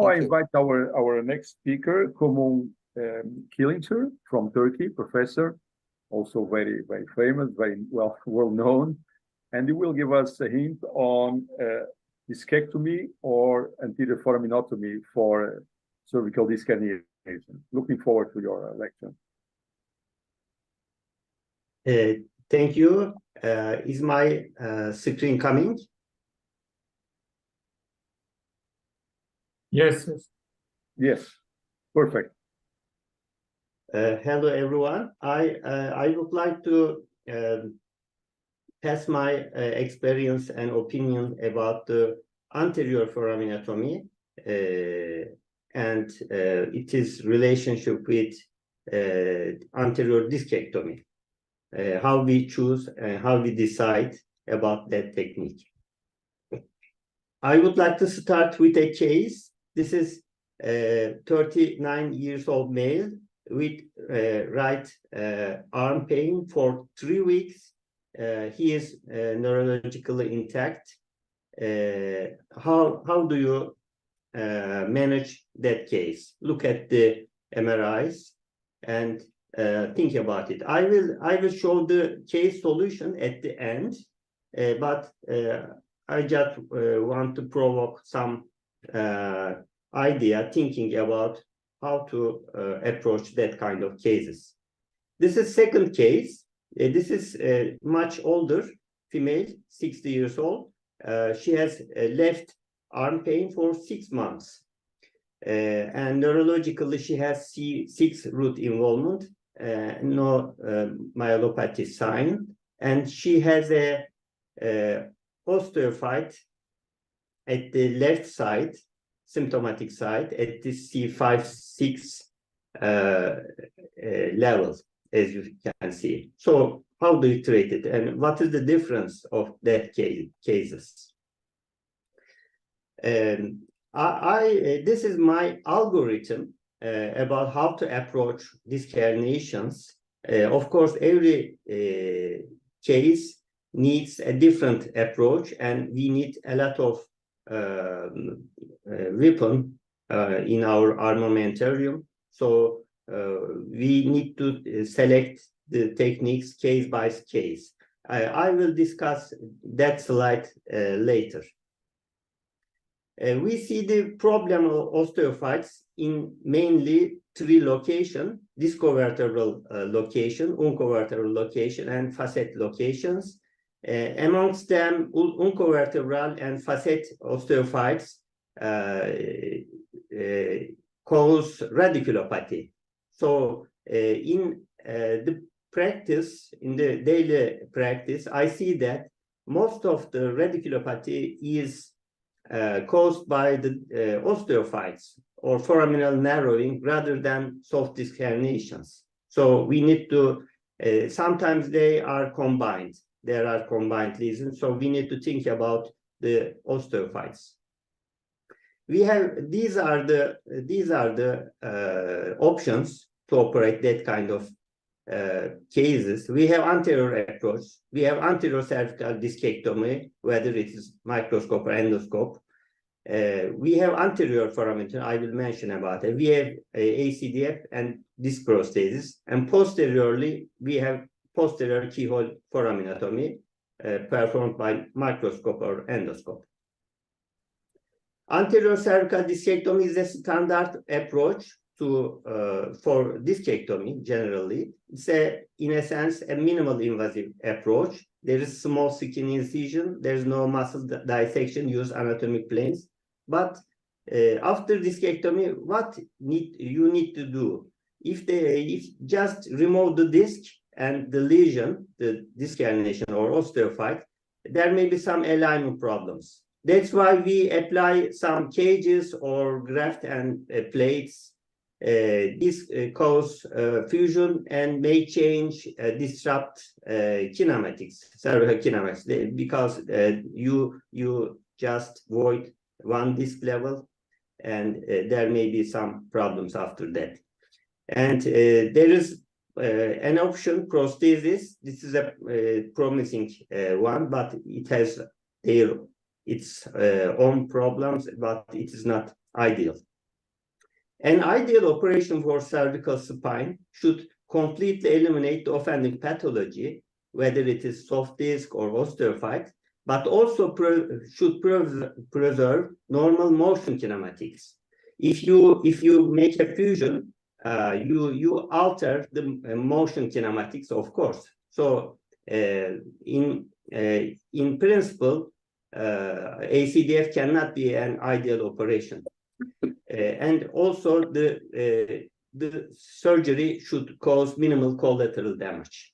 Now I invite our next speaker, Cumhur Kilincer from Turkey, professor, also very, very famous, very well known. And he will give us a hint on discectomy or anterior foraminotomy for cervical disc herniation. Looking forward to your lecture. Thank you. Is my screen coming? Yes. Yes, perfect. Hello, everyone. I would like to pass my experience and opinion about the anterior foraminotomy and its relationship with anterior discectomy. How we choose and how we decide about that technique. I would like to start with a case. This is a 39 years old male with right arm pain for 3 weeks. He is neurologically intact. How do you manage that case? Look at the MRIs and think about it. I will show the case solution at the end, but I just want to provoke some idea thinking about how to approach that kind of cases. This is second case. This is a much older female, 60 years old. She has left arm pain for 6 months. And neurologically, she has C6 root involvement, no myelopathy sign, and she has a osteophyte at the left side, symptomatic side, at the C5-6 level, as you can see. So how do you treat it, and what is the difference of that cases? This is my algorithm about how to approach disc herniations. Of course, every case needs a different approach, and we need a lot of weapon in our armamentarium. So we need to select the techniques case by case. I will discuss that slide later. We see the problem of osteophytes in mainly 3 locations: discovertebral location, uncovertebral location, and facet locations. Amongst them, uncovertebral and facet osteophytes cause radiculopathy. So in the practice, in the daily practice, I see that most of the radiculopathy is caused by the osteophytes or foraminal narrowing rather than soft disc herniations. So we need to, sometimes they are combined. There are combined lesions, so we need to think about the osteophytes. We have, these are the options to operate that kind of cases. We have anterior approach. We have anterior cervical discectomy, whether it is microscope or endoscope. We have anterior foraminotomy, I will mention about it. We have ACDF and disc prosthesis, and posteriorly we have posterior keyhole foraminotomy performed by microscope or endoscope. Anterior cervical discectomy is a standard approach to for discectomy generally. It's in a sense a minimal invasive approach. There is small skin incision. There is no muscle dissection. Use anatomic planes. But after discectomy, what you need to do? If just remove the disc and the lesion, the disc herniation or osteophyte, there may be some alignment problems. That's why we apply some cages or graft and plates. This cause fusion and may change, disrupt kinematics, cervical kinematics, because you just void one disc level, and there may be some problems after that. And there is an option, prosthesis. This is a promising one, but it has its own problems, but it is not ideal. An ideal operation for cervical spine should completely eliminate the offending pathology, whether it is soft disc or osteophyte, but also should preserve normal motion kinematics. If you make a fusion, you alter the motion kinematics, of course. So in principle, ACDF cannot be an ideal operation. And also the surgery should cause minimal collateral damage.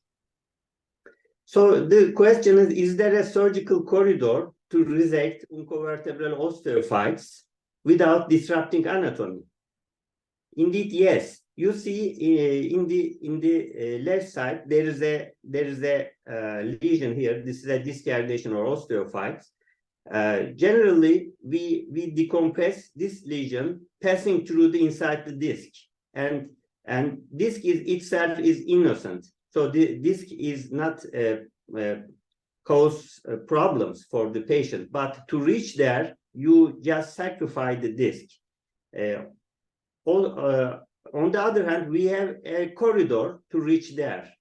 So the question is there a surgical corridor to resect uncovertebral osteophytes without disrupting anatomy? Indeed, yes. You see in the left side there is a lesion here. This is a disc herniation or osteophytes. Generally, we decompress this lesion passing through the inside the disc, and disc itself is innocent. So the disc is not cause problems for the patient, but to reach there, you just sacrifice the disc. On the other hand, we have a corridor to reach there.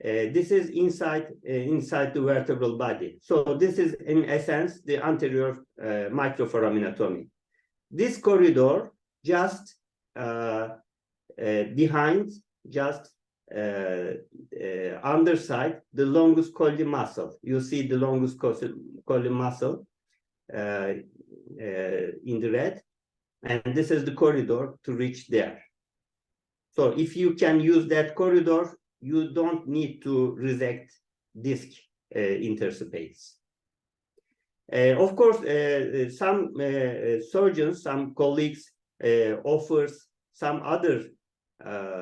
This is inside the vertebral body. So this is, in essence, the anterior microforaminotomy. This corridor just behind, just underside the longus colli muscle. You see the longus colli muscle in the red, and this is the corridor to reach there. So if you can use that corridor, you don't need to resect disc interspace. Of course, some surgeons, some colleagues offers some other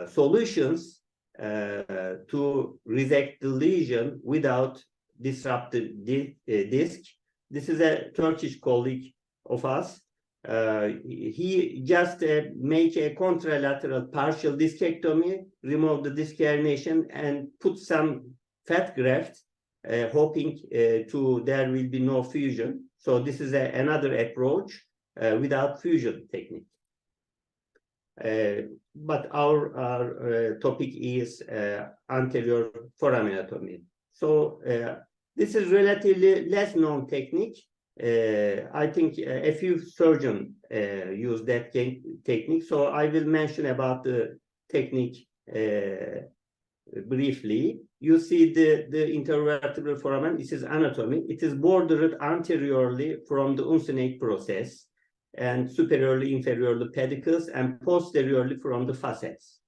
solutions to resect the lesion without disrupting the disc. This is a Turkish colleague of us. He just make a contralateral partial discectomy, remove the disc herniation, and put some fat graft, hoping there will be no fusion. So this is another approach without fusion technique. But our topic is anterior foraminotomy. So this is relatively less known technique. I think a few surgeons use that technique. So I will mention about the technique briefly. You see the intervertebral foramen. This is anatomy. It is bordered anteriorly from the uncinate process, and superiorly, inferiorly pedicles, and posteriorly from the facets.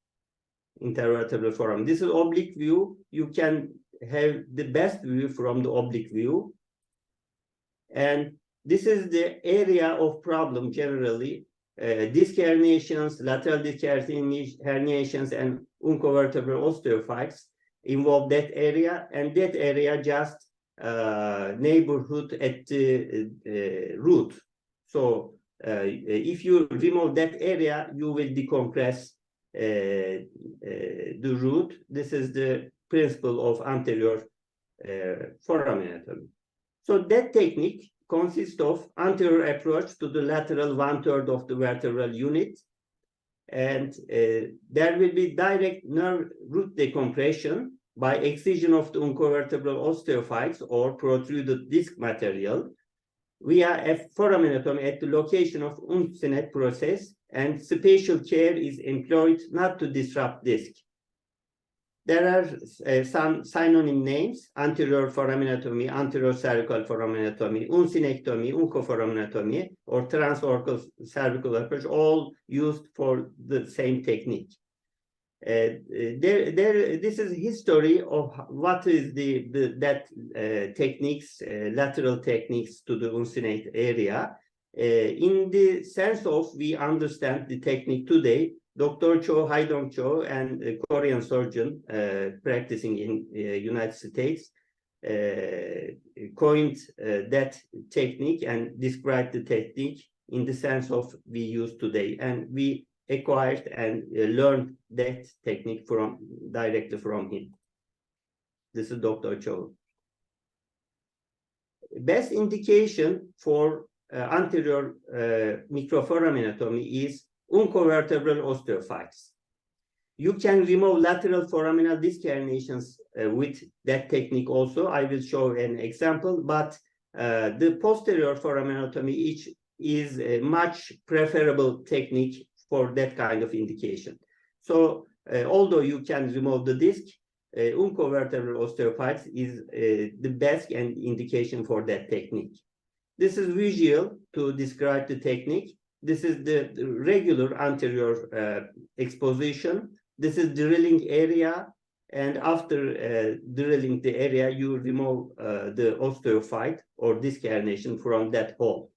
Intervertebral foramen. This is oblique view. You can have the best view from the oblique view. And this is the area of problem generally. Disc herniations, lateral disc herniations, and uncovertebral osteophytes involve that area, and that area just neighborhood at the root. So if you remove that area, you will decompress the root. This is the principle of anterior foraminotomy. So that technique consists of anterior approach to the lateral 1/3 of the vertebral unit, and there will be direct nerve root decompression by excision of the uncovertebral osteophytes or protruded disc material via a foraminotomy at the location of uncinate process, and spatial care is employed not to disrupt disc. There are some synonym names: anterior foraminotomy, anterior cervical foraminotomy, uncinectomy, uncoforaminotomy, or transorcal cervical approach, all used for the same technique. This is history of what is techniques, lateral techniques to the uncinate area. In the sense of we understand the technique today, Dr. Cho, Haidong Cho, and a Korean surgeon practicing in United States coined that technique and described the technique in the sense of we use today. And we acquired and learned that technique directly from him. This is Dr. Cho. Best indication for anterior microforaminotomy is uncovertebral osteophytes. You can remove lateral foraminal disc herniations with that technique also. I will show an example, but the posterior foraminotomy is a much preferable technique for that kind of indication. So although you can remove the disc, uncovertebral osteophytes is the best indication for that technique. This is visual to describe the technique. This is the regular anterior exposition. This is drilling area, and after drilling the area, you remove the osteophyte or disc herniation from that hole.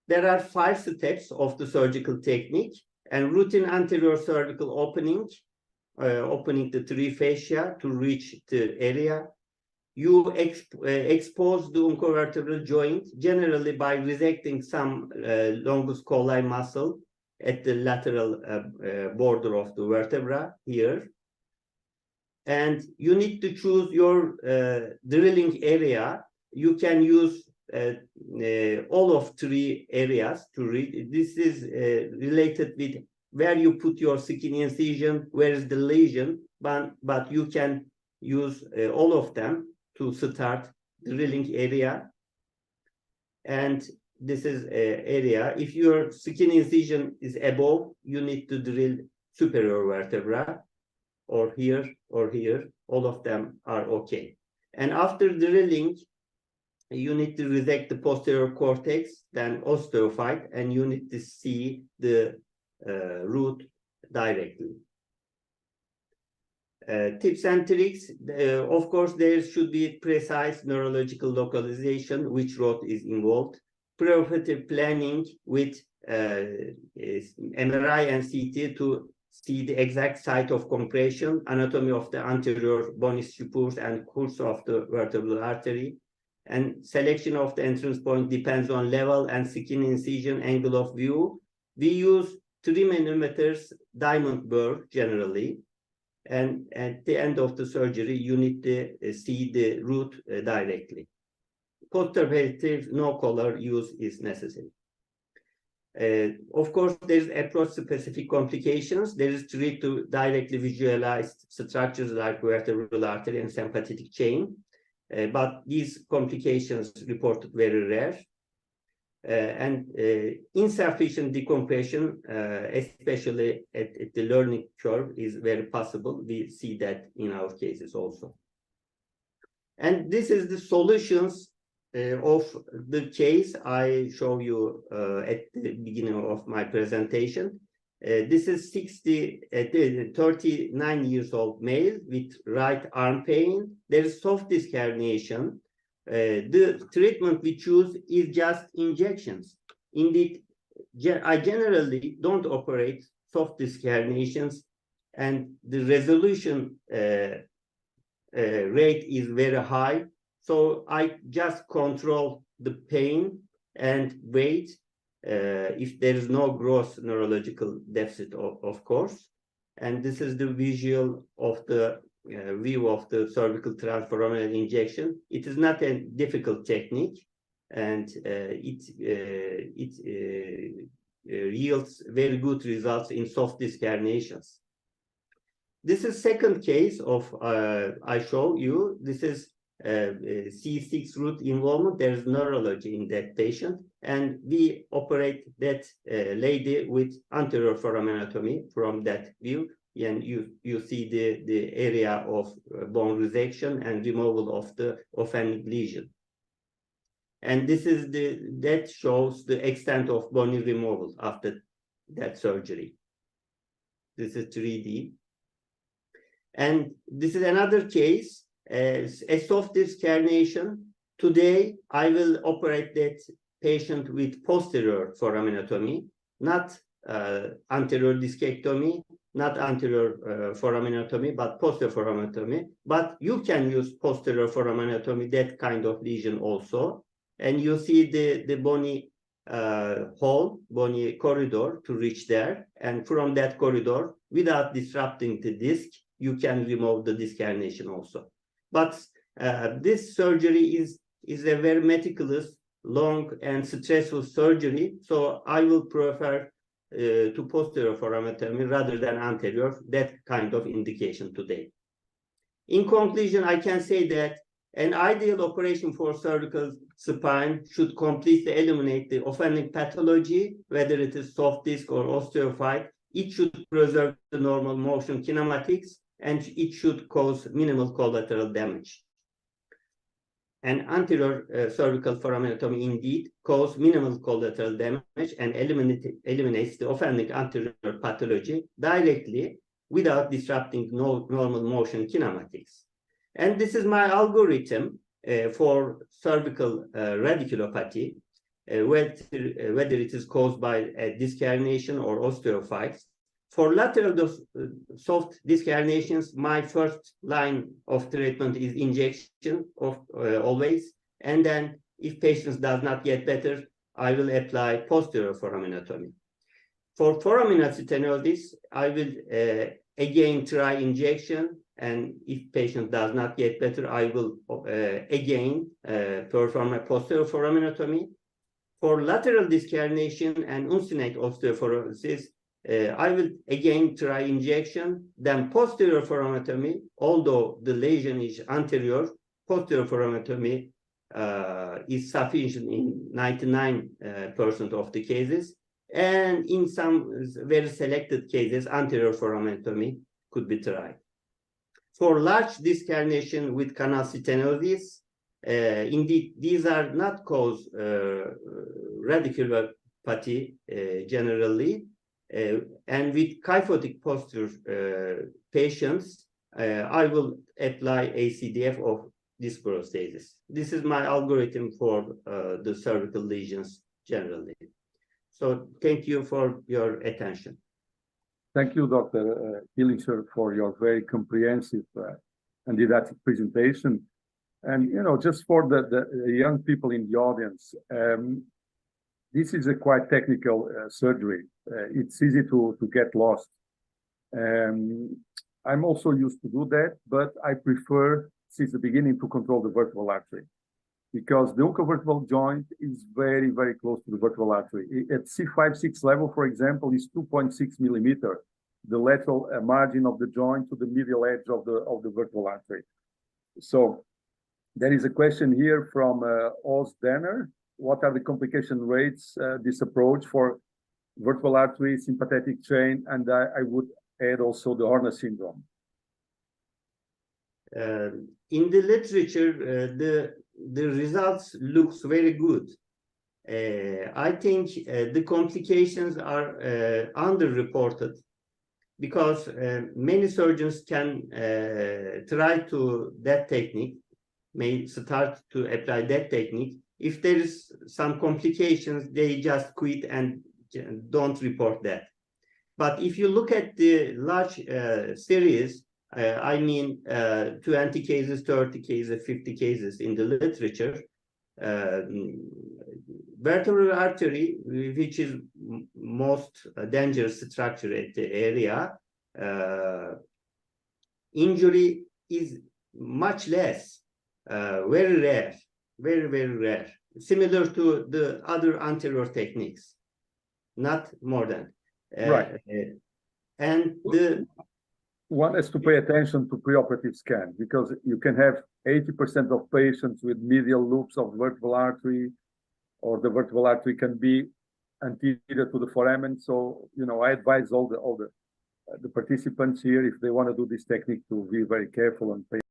There are 5 steps of the surgical technique, and routine anterior cervical opening, opening the 3 fascia to reach the area. You expose the uncovertebral joint, generally by resecting some longus colli muscle at the lateral border of the vertebra here. And you need to choose your drilling area. You can use all of 3 areas to read. This is related with where you put your skin incision, where is the lesion, but you can use all of them to start drilling area. And this is an area. If your skin incision is above, you need to drill superior vertebra, or here, or here. All of them are okay. And after drilling, you need to resect the posterior cortex, then osteophyte, and you need to see the root directly. Tips and tricks, of course, there should be precise neurological localization, which road is involved. Preoperative planning with MRI and CT to see the exact site of compression, anatomy of the anterior bony supports and course of the vertebral artery. And selection of the entrance point depends on level and skin incision angle of view. We use 3 millimeters diamond burr generally. And at the end of the surgery, you need to see the root directly. Postoperative, no collar use is necessary. Of course, there's approach-specific complications. There is treat to directly visualize structures like vertebral artery and sympathetic chain. But these complications reported very rare. And insufficient decompression, especially at the learning curve, is very possible. We see that in our cases also. And this is the solutions of the case I show you at the beginning of my presentation. This is 39 years old male with right arm pain. There is soft disc herniation. The treatment we choose is just injections. Indeed, I generally don't operate soft disc herniations, and the resolution rate is very high. So I just control the pain and wait if there is no gross neurological deficit, of course. And this is the visual of the view of the cervical transforaminal injection. It is not a difficult technique, and it yields very good results in soft disc herniations. This is second case of I show you. This is C6 root involvement. There is neurology in that patient, and we operate that lady with anterior foraminotomy from that view. And you see the area of bone resection and removal of the offending lesion. And this is that shows the extent of bony removal after that surgery. This is 3D. And this is another case, a soft disc herniation. Today, I will operate that patient with posterior foraminotomy, not anterior discectomy, not anterior foraminotomy, but posterior foraminotomy. But you can use posterior foraminotomy, that kind of lesion also. And you see the bony hole, bony corridor to reach there. And from that corridor, without disrupting the disc, you can remove the disc herniation also. But this surgery is a very meticulous, long, and stressful surgery. So I will prefer to posterior foraminotomy rather than anterior, that kind of indication today. In conclusion, I can say that an ideal operation for cervical spine should completely eliminate the offending pathology, whether it is soft disc or osteophyte. It should preserve the normal motion kinematics, and it should cause minimal collateral damage. An anterior cervical foraminotomy indeed causes minimal collateral damage and eliminates the offending anterior pathology directly without disrupting normal motion kinematics. And this is my algorithm for cervical radiculopathy, whether it is caused by a disc herniation or osteophytes. For lateral soft disc herniations, my first line of treatment is injection of always, and then if patient does not get better, I will apply posterior foraminotomy. For foraminostenosis, I will again try injection, and if patient does not get better, I will again perform a posterior foraminotomy. For lateral disc herniation and uncinate osteoporosis, I will again try injection, then posterior foraminotomy. Although the lesion is anterior, posterior foraminotomy is sufficient in 99% of the cases. And in some very selected cases, anterior foraminotomy could be tried. For large disc herniation with canal stenosis, indeed, these are not cause radiculopathy generally. And with kyphotic posture patients, I will apply ACDF of disc prosthesis. This is my algorithm for the cervical lesions generally. So thank you for your attention. Thank you, Dr. Kilincer, for your very comprehensive and didactic presentation. And, you know, just for the young people in the audience, this is a quite technical surgery. It's easy to get lost. I'm also used to do that, but I prefer since the beginning to control the vertebral artery, because the ulcovertebral joint is very, very close to the vertebral artery. At C5-6 level, for example, is 2.6 millimeter, the lateral margin of the joint to the medial edge of the vertebral artery. So there is a question here from Oz Danner. What are the complication rates, this approach for vertebral artery, sympathetic chain, and I would add also the Horner syndrome. In the literature, the results looks very good. I think the complications are underreported because many surgeons can try to that technique, may start to apply that technique. If there is some complications, they just quit and don't report that. But if you look at the large series, I mean 20 cases, 30 cases, 50 cases in the literature, vertebral artery, which is most dangerous structure at the area, injury is much less, very rare, very, very rare, similar to the other anterior techniques, not more than. Right. And the one has to pay attention to preoperative scan, because you can have 80% of patients with medial loops of vertebral artery, or the vertebral artery can be anterior to the foramen. So, you know, I advise all the participants here, if they want to do this technique, to be very careful and pay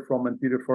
from anterior